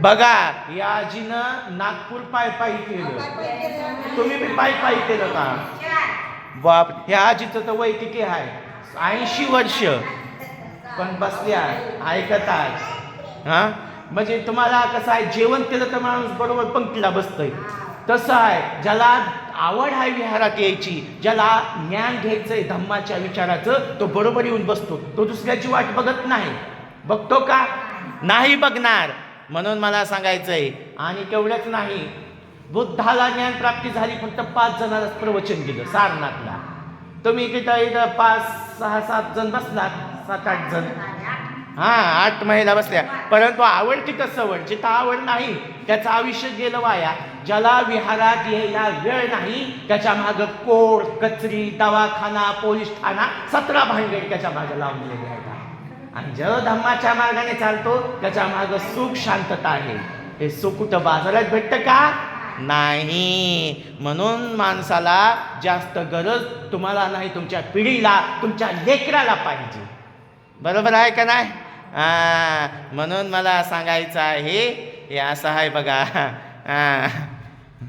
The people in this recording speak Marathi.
बघा या आजीनं नागपूर पायी केलं, तुम्ही बी पायी केलं का? बाप, ह्या आजीचं तर वय किती आहे? 80 वर्ष, पण बसल्या ऐकत आहे. हा म्हणजे तुम्हाला कसं आहे, जेवण केलं तर माणूस बरोबर पंक्तीला बसतोय. तसं आहे, ज्याला आवड आहे विहारात यायची, ज्याला ज्ञान घ्यायचंय धम्माच्या विचाराचं, तो बरोबर येऊन बसतो. तो दुसऱ्याची वाट बघत नाही. बघतो का? नाही बघणार. म्हणून मला सांगायचंय, आणि तेवढंच नाही, बुद्धाला ज्ञान प्राप्ती झाली फक्त 5 जणांनाच प्रवचन दिलं सारनाथला. तुम्ही इथं 5, 6, 7 जण बसलात, 7, 8 जण, 8 महिला बसल्या. परंतु आवड तिथं सवड, जिथं आवड नाही त्याचं आयुष्य गेलं वाया. ज्याला विहारात यायला वेळ नाही त्याच्या मागं कोर्ट, कचरी, दवाखाना, पोलीस ठाणा, 17 भानगडी त्याच्या मागं लावून दिलेली आहे. आणि जो धम्माच्या मार्गाने चालतो त्याच्या मागं सुख, शांतता आहे. हे सुख कुठं बाजारात भेटतं का? नाही. म्हणून माणसाला जास्त गरज तुम्हाला नाही, तुमच्या पिढीला, तुमच्या लेकराला पाहिजे. बरोबर आहे का नाही? म्हणून मला सांगायचं आहे, हे असं आहे बघा.